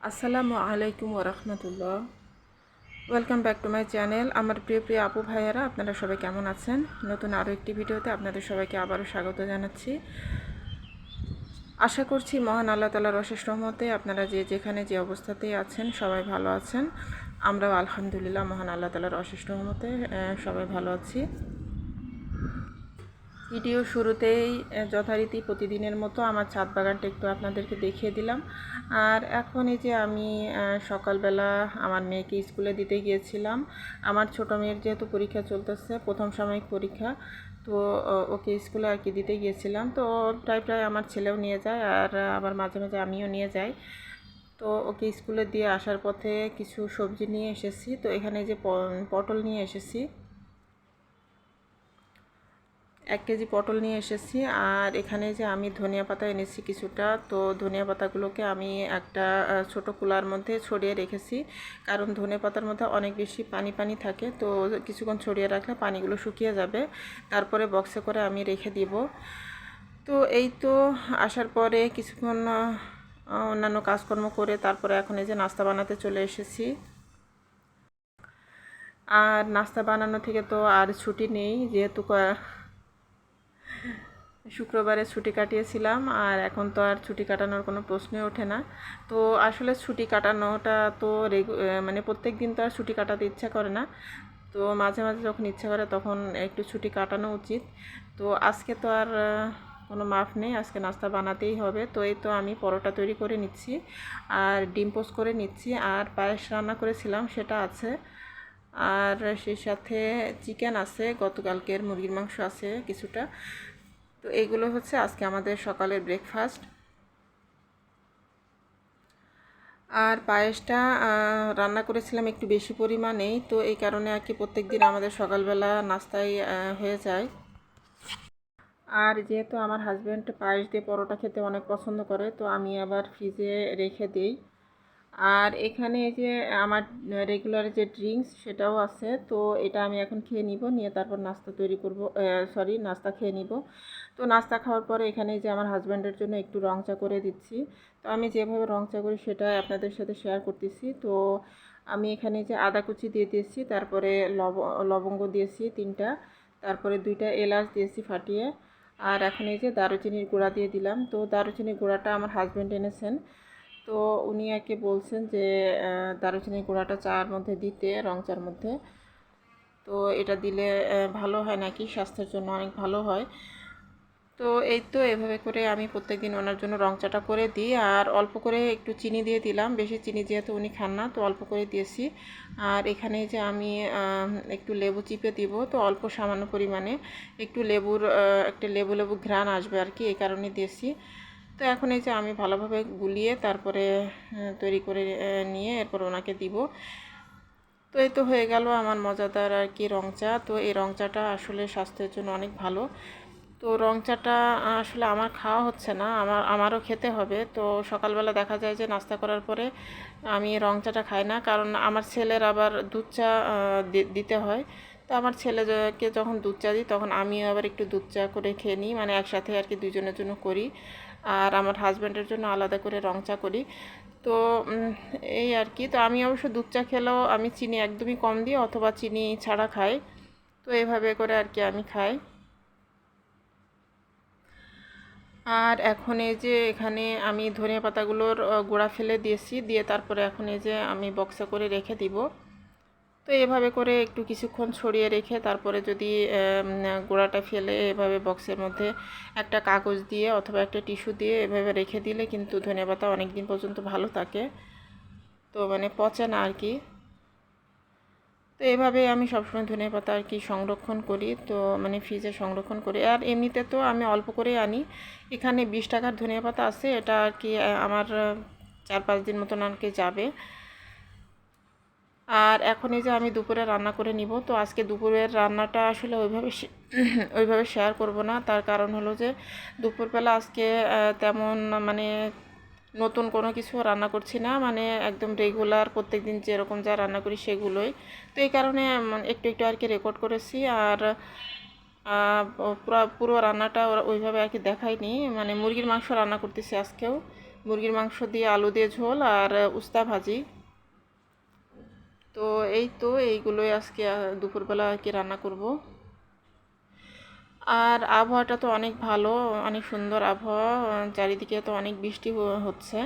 আসসালামু আলাইকুম ওরহমতুল্লাহ। Welcome back to my channel. আমার প্রিয় প্রিয় আপু ভাইয়ারা, আপনারা সবাই কেমন আছেন? নতুন আরও একটি ভিডিওতে আপনাদের সবাইকে আবারও স্বাগত জানাচ্ছি। আশা করছি মহান আল্লাহ তাআলার অশেষ রহমতে আপনারা যে যেখানে যে অবস্থাতেই আছেন সবাই ভালো আছেন। আমরাও আলহামদুলিল্লাহ মহান আল্লাহ তাআলার অশেষ রহমতে সবাই ভালো আছি। ভিডিও শুরুতেই যথারীতি প্রতিদিনের মতো আমার ছাদ বাগানটা একটু আপনাদেরকে দেখিয়ে দিলাম। আর এখন এই যে আমি সকালবেলা আমার মেয়েকে স্কুলে দিতে গিয়েছিলাম। আমার ছোটো মেয়ের যেহেতু পরীক্ষা চলতেছে, প্রথম সাময়িক পরীক্ষা, তো ওকে স্কুলে আর কি দিতে গিয়েছিলাম। তো প্রায় প্রায় আমার ছেলেও নিয়ে যায়, আর আবার মাঝে মাঝে আমিও নিয়ে যাই। তো ওকে স্কুলে দিয়ে আসার পথে কিছু সবজি নিয়ে এসেছি। তো এখানে যে পটল নিয়ে এসেছি, 1 কেজি পটল নিয়ে এসেছি। আর এখানে যে আমি ধনিয়া পাতা এনেছি কিছুটা, তো ধনিয়া পাতাগুলোকে আমি একটা ছোট কুলার মধ্যে ছড়িয়ে রেখেছি, কারণ ধনিয়া পাতার মধ্যে অনেক বেশি পানি পানি থাকে। তো কিছুক্ষণ ছড়িয়ে রাখলে পানিগুলো শুকিয়ে যাবে, তারপরে বক্সে করে আমি রেখে দিব। তো এই তো আসার পরে কিছুক্ষণ অন্যান্য কাজকর্ম করে তারপরে এখন এই যে নাস্তা বানাতে চলে এসেছি। আর নাস্তা বানানো থেকে তো আর ছুটি নেই, যেহেতু শুক্রবারে ছুটি কাটিয়েছিলাম, আর এখন তো আর ছুটি কাটানোর কোনো প্রশ্নই ওঠে না। তো আসলে ছুটি কাটানোটা তো মানে প্রত্যেক দিন তো আর ছুটি কাটাতে ইচ্ছা করে না। তো মাঝে মাঝে যখন ইচ্ছা করে তখন একটু ছুটি কাটানো উচিত। তো আজকে তো আর কোনো মাফ নেই, আজকে নাস্তা বানাতেই হবে। তো এই তো আমি পরোটা তৈরি করে নিচ্ছি আর ডিম পোস্ট করে নিচ্ছি, আর পায়েস রান্না করেছিলাম সেটা আছে, আর সেই সাথে চিকেন আছে, গতকালকের মুরগির মাংস আছে কিছুটা। তো এইগুলো হচ্ছে আজকে আমাদের সকালের ব্রেকফাস্ট। আর পায়েসটা রান্না করেছিলাম একটু বেশি পরিমাণেই, তো এই কারণে আর কি প্রত্যেক দিন আমাদের সকালবেলা নাস্তায় হয়ে যায়। আর যেহেতু আমার হাজব্যান্ড পায়েস দিয়ে পরোটা খেতে অনেক পছন্দ করে, তো আমি আবার ফ্রিজে রেখে দিই। আর এখানে এই যে আমার রেগুলার যে ড্রিঙ্কস সেটাও আছে, তো এটা আমি এখন খেয়ে নিব, নিয়ে তারপর নাস্তা তৈরি করব, নাস্তা খেয়ে নিব। তো নাস্তা খাওয়ার পরে এখানে যে আমার হাজব্যান্ডের জন্য একটু রং চা করে দিচ্ছি। তো আমি যেভাবে রং চা করি সেটা আপনাদের সাথে শেয়ার করতেছি। তো আমি এখানে যে আদা কুচি দিয়ে দিয়েছি, তারপরে লবঙ্গ দিয়েছি 3টা, তারপরে 2টা এলাচ দিয়েছি ফাটিয়ে। আর এখন এই যে দারুচিনির গুঁড়া দিয়ে দিলাম। তো দারুচিনির গুঁড়াটা আমার হাজব্যান্ড এনেছেন, তো উনি আর কি বলছেন যে দারুচিনির গুঁড়াটা চার মধ্যে দিতে, রং চার মধ্যে। তো এটা দিলে ভালো হয় নাকি, স্বাস্থ্যের জন্য অনেক ভালো হয়। তো এই তো এভাবে করে আমি প্রত্যেকদিন ওনার জন্য রং চাটা করে দিই, আর অল্প করে একটু চিনি দিয়ে দিলাম, বেশি চিনি যেহেতু উনি খান না, তো অল্প করে দিয়েছি। আর এখানে যে আমি একটু লেবু চিপে দিব, তো অল্প সামান্য পরিমাণে একটু লেবুর একটা লেবু লেবু ঘ্রাণ আসবে আর কি, এই কারণে দিয়েছি। তো এখন এই যে আমি ভালোভাবে গুলিয়ে তারপরে তৈরি করে নিয়ে এরপর ওনাকে দিব। তো এই তো হয়ে গেল আমার মজাদার আর কি রং চা। তো এই রং চাটা আসলে স্বাস্থ্যের জন্য অনেক ভালো। তো রং চাটা আসলে আমার খাওয়া হচ্ছে না, আমারও খেতে হবে। তো সকালবেলা দেখা যায় যে নাস্তা করার পরে আমি রং চাটা খাই না, কারণ আমার ছেলের আবার দুধ চা দিতে হয়। তো আমার ছেলেকে যখন দুধ চা দিই তখন আমিও আবার একটু দুধ চা করে খেয়ে নিই, মানে একসাথে আর কি দুজনের জন্য করি। আর আমার হাজব্যান্ডের জন্য আলাদা করে রং চা করি। তো এই আর কি। তো আমি অবশ্য দুধ চা খেলেও আমি চিনি একদমই কম দিই, অথবা চিনি ছাড়া খাই। তো এভাবে করে আর কি আমি খাই। আর এখন এই যে এখানে আমি ধনিয়া পাতাগুলোর গোড়া ফেলে দিয়েছি, দিয়ে তারপরে এখন এই যে আমি বক্সে করে রেখে দিব। তো এভাবে করে একটু কিছুক্ষণ ছড়িয়ে রেখে তারপরে যদি গোড়াটা ফেলে এভাবে বক্সের মধ্যে একটা কাগজ দিয়ে অথবা একটা টিস্যু দিয়ে এভাবে রেখে দিলে কিন্তু ধনিয়া পাতা অনেক দিন পর্যন্ত ভালো থাকে, তো মানে পচে না আর কি। তো এভাবে আমি সবসময় ধনিয়া পাতা আর কি সংরক্ষণ করি, তো মানে ফ্রিজে সংরক্ষণ করি। আর এমনিতে তো আমি অল্প করে আনি, এখানে 20 টাকার ধনিয়া পাতা আছে, এটা আর কি আমার 4-5 দিন মতন আর কি যাবে। আর এখন এই যে আমি দুপুরে রান্না করে নিব। তো আজকে দুপুরের রান্নাটা আসলে ওইভাবে শেয়ার করব না, তার কারণ হলো যে দুপুরবেলা আজকে তেমন মানে নতুন কোনো কিছু রান্না করছি না, মানে একদম রেগুলার প্রত্যেকদিন যেরকম যা রান্না করি সেগুলোই। তো এই কারণে একটু একটু আর কি রেকর্ড করেছি, আর পুরো রান্নাটা ওইভাবে আর কি দেখাইনি। মানে মুরগির মাংস রান্না করতেছি আজকেও, মুরগির মাংস দিয়ে আলু দিয়ে ঝোল আর উস্তা ভাজি। তো এই তো এইগুলোই আজকে দুপুরবেলা আর কি রান্না করব। আর আবহাওয়াটা তো অনেক ভালো, অনেক সুন্দর আবহাওয়া, চারিদিকে তো অনেক বৃষ্টি হচ্ছে।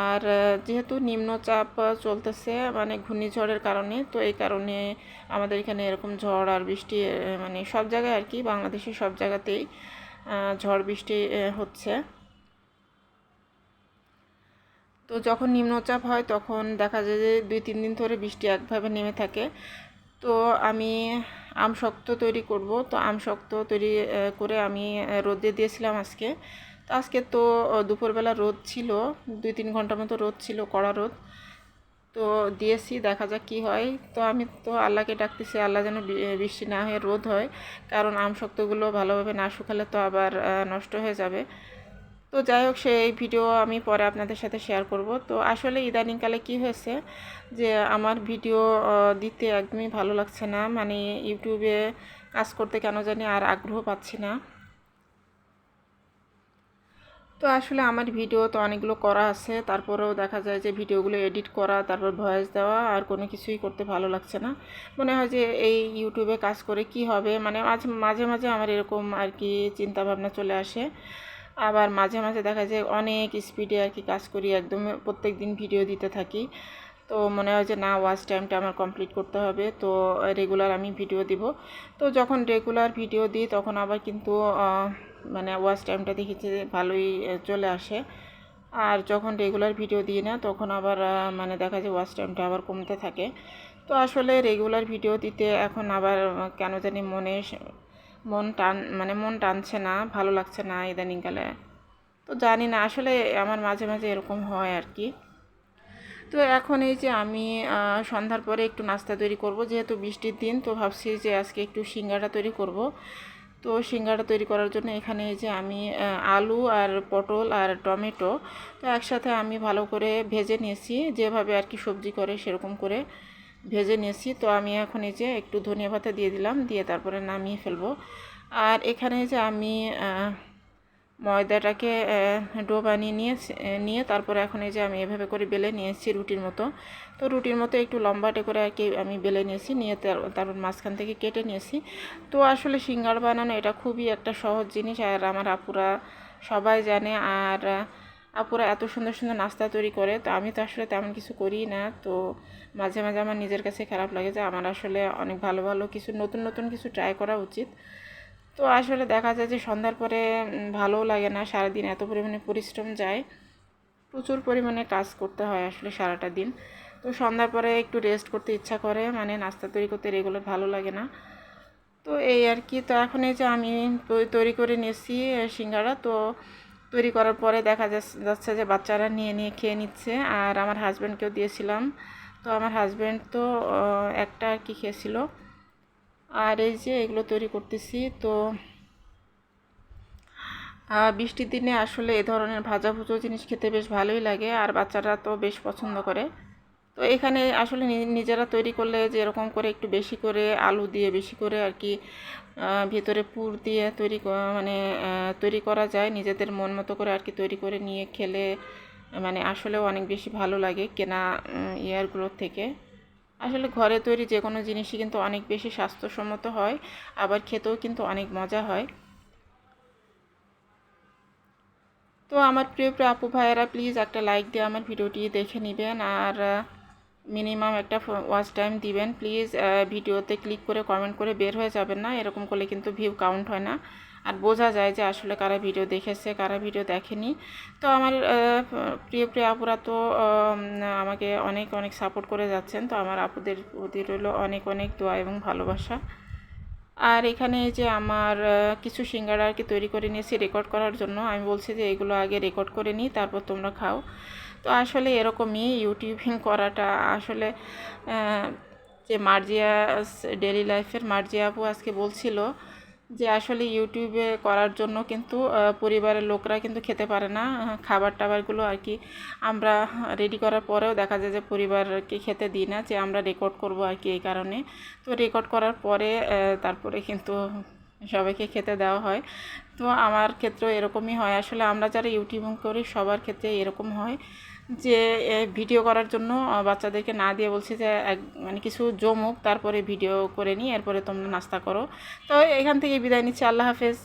আর যেহেতু নিম্নচাপ চলতেছে মানে ঘূর্ণিঝড়ের কারণে, তো এই কারণে আমাদের এখানে এরকম ঝড় আর বৃষ্টি মানে সব জায়গায় আর কি, বাংলাদেশের সব জায়গাতেই ঝড় বৃষ্টি হচ্ছে। তো যখন নিম্নচাপ হয় তখন দেখা যায় যে 2-3 দিন ধরে বৃষ্টি একভাবে নেমে থাকে। তো আমি আমশক্ত তৈরি করব। তো আমশক্ত তৈরি করে আমি রোদে দিয়েছিলাম আজকে। তো আজকে তো দুপুরবেলা রোদ ছিল, 2-3 ঘন্টার মতো রোদ ছিল, কড়া রোদ। তো দিয়েছি, দেখা যাক কী হয়। তো আমি তো আল্লাহকে ডাকতেছি, আল্লাহ যেন বৃষ্টি না হয়ে রোদ হয়, কারণ আমশক্তগুলো ভালোভাবে না শুকালে তো আবার নষ্ট হয়ে যাবে। তো যাই হোক, সেই ভিডিও আমি পরে আপনাদের সাথে শেয়ার করব। তো আসলে ইদানিংকালে কি হয়েছে যে আমার ভিডিও দিতে একদমই ভালো লাগছে না, মানে ইউটিউবে কাজ করতে কেন জানি আর আগ্রহ পাচ্ছি না। তো আসলে আমার ভিডিও তো অনেকগুলো করা আছে, তারপরেও দেখা যায় যে ভিডিওগুলো এডিট করা, তারপর ভয়েস দেওয়া, আর কোনো কিছুই করতে ভালো লাগছে না। মনে হয় যে এই ইউটিউবে কাজ করে কি হবে, মানে মাঝে মাঝে আমার এরকম আর কি চিন্তা ভাবনা চলে আসে। আবার মাঝে মাঝে দেখা যায় অনেক স্পিডে আর কি কাজ করি, একদম প্রত্যেক দিন ভিডিও দিতে থাকি। তো মনে হয় যে না, ওয়াচ টাইমটা আমার কমপ্লিট করতে হবে, তো রেগুলার আমি ভিডিও দিব। তো যখন রেগুলার ভিডিও দিই তখন আবার কিন্তু মানে ওয়াচ টাইমটা দেখেছি ভালোই চলে আসে। আর যখন রেগুলার ভিডিও দিই না তখন আবার মানে দেখা যায় ওয়াচ টাইমটা আবার কমতে থাকে। তো আসলে রেগুলার ভিডিও দিতে এখন আবার কেন জানি মন টানছে না, ভালো লাগছে না ইদানিংকালে। তো জানি না, আসলে আমার মাঝে মাঝে এরকম হয় আর কি। তো এখন এই যে আমি সন্ধ্যার পরে একটু নাস্তা তৈরি করব, যেহেতু বৃষ্টির দিন, তো ভাবছি যে আজকে একটু সিঙ্গাড়া তৈরি করব। তো সিঙ্গাড়া তৈরি করার জন্য এখানে এই যে আমি আলু আর পটল আর টমেটো তো একসাথে আমি ভালো করে ভেজে নিয়েছি, যেভাবে আর কি সবজি করে সেরকম করে ভেজে নিয়েছি। তো আমি এখন এই যে একটু ধনিয়া পাতা দিয়ে দিলাম, দিয়ে তারপরে নামিয়ে ফেলবো। আর এখানে যে আমি ময়দাটাকে ডো বানিয়ে নিয়ে তারপরে এখন এই যে আমি এভাবে করে বেলে নিয়েছি রুটির মতো। তো রুটির মতো একটু লম্বাটে করে আর কি আমি বেলে নিয়েছি, নিয়ে তারপর মাঝখান থেকে কেটে নিয়েছি। তো আসলে সিঙ্গাড়া বানানো এটা খুবই একটা সহজ জিনিস, আর আমার আপুরা সবাই জানে। আর আপুরা এত সুন্দর সুন্দর নাস্তা তৈরি করে, তো আমি তো আসলে তেমন কিছু করি না। তো মাঝে মাঝে আমার নিজের কাছে খারাপ লাগে যে আমার আসলে অনেক ভালো ভালো কিছু নতুন নতুন কিছু ট্রাই করা উচিত। তো আসলে দেখা যায় যে সন্ধ্যার পরে ভালোও লাগে না, সারাদিন এত পরিমাণে পরিশ্রম যায়, প্রচুর পরিমাণে কাজ করতে হয় আসলে সারাটা দিন। তো সন্ধ্যার পরে একটু রেস্ট করতে ইচ্ছা করে, মানে নাস্তা তৈরি করতে রেগুলার ভালো লাগে না। তো এই আর কি। তো এখন এই যে আমি তৈরি করে নিয়েছি সিঙ্গাড়া। তো তৈরি করার পরে দেখা যাচ্ছে যে বাচ্চারা নিয়ে নিয়ে খেয়ে নিচ্ছে, আর আমার হাজব্যান্ডকেও দিয়েছিলাম। তো আমার হাজব্যান্ড তো একটা আর কি খেয়েছিল। আর এই যে এগুলো তৈরি করতেছি। তো বৃষ্টির দিনে আসলে এ ধরনের ভাজা ভুজো জিনিস খেতে বেশ ভালোই লাগে, আর বাচ্চারা তো বেশ পছন্দ করে। তো এখানে আসলে নিজেরা তৈরি করলে যেরকম করে একটু বেশি করে আলু দিয়ে বেশি করে আর কি ভিতরে পুর দিয়ে মানে তৈরি করা যায়, নিজেদের মন মতো করে আর কি তৈরি করে নিয়ে খেলে মানে আসলেও অনেক বেশি ভালো লাগে কেনা ইয়ারগুলোর থেকে। আসলে ঘরে তৈরি যে কোনো জিনিসই কিন্তু অনেক বেশি স্বাস্থ্যসম্মত হয়, আবার খেতেও কিন্তু অনেক মজা হয়। তো আমার প্রিয় প্রিয় আপু ভাইয়েরা, প্লিজ একটা লাইক দিয়ে আমার ভিডিওটি দেখে নেবেন, আর মিনিমাম একটা ওয়াচ টাইম দিবেন প্লিজ। ভিডিওতে ক্লিক করে কমেন্ট করে বের হয়ে যাবেন না, এরকম করলে কিন্তু ভিউ কাউন্ট হয় না, আর বোঝা যায় যে আসলে কারা ভিডিও দেখেছে কারা ভিডিও দেখেনি। তো আমার প্রিয় প্রিয় আপুরা তো আমাকে অনেক অনেক সাপোর্ট করে যাচ্ছেন, তো আমার আপুদের প্রতি রইল অনেক অনেক দোয়া এবং ভালোবাসা। আর এখানে এই যে আমার কিছু সিঙ্গাড়া আর কি তৈরি করে নিয়েছি রেকর্ড করার জন্য। আমি বলছি যে এগুলো আগে রেকর্ড করে নিই, তারপর তোমরা খাও। তো আসলে এরকমই ইউটিউবিং করাটা আসলে যে মার্জিয়া ডেলি লাইফের মার্জিয়া আপু আজকে বলছিল যে আসলে ইউটিউবে করার জন্য কিন্তু পরিবারের লোকরা কিন্তু খেতে পারে না খাবার টাবারগুলো আর কি। আমরা রেডি করার পরেও দেখা যায় যে পরিবারকে খেতে দিই না, যে আমরা রেকর্ড করব আর কি, এই কারণে। তো রেকর্ড করার পরে তারপরে কিন্তু সবাইকে খেতে দেওয়া হয়। তো আমার ক্ষেত্রেও এরকমই হয়। আসলে আমরা যারা ইউটিউবিং করি সবার ক্ষেত্রে এরকম হয় যে ভিডিও করার জন্য বাচ্চাদেরকে না দিয়ে বলছি যে মানে কিছু জমুক, তারপরে ভিডিও করে নিই, এরপরে তোমরা নাস্তা করো। তো এখান থেকে বিদায় নিচ্ছি। আল্লাহ হাফেজ।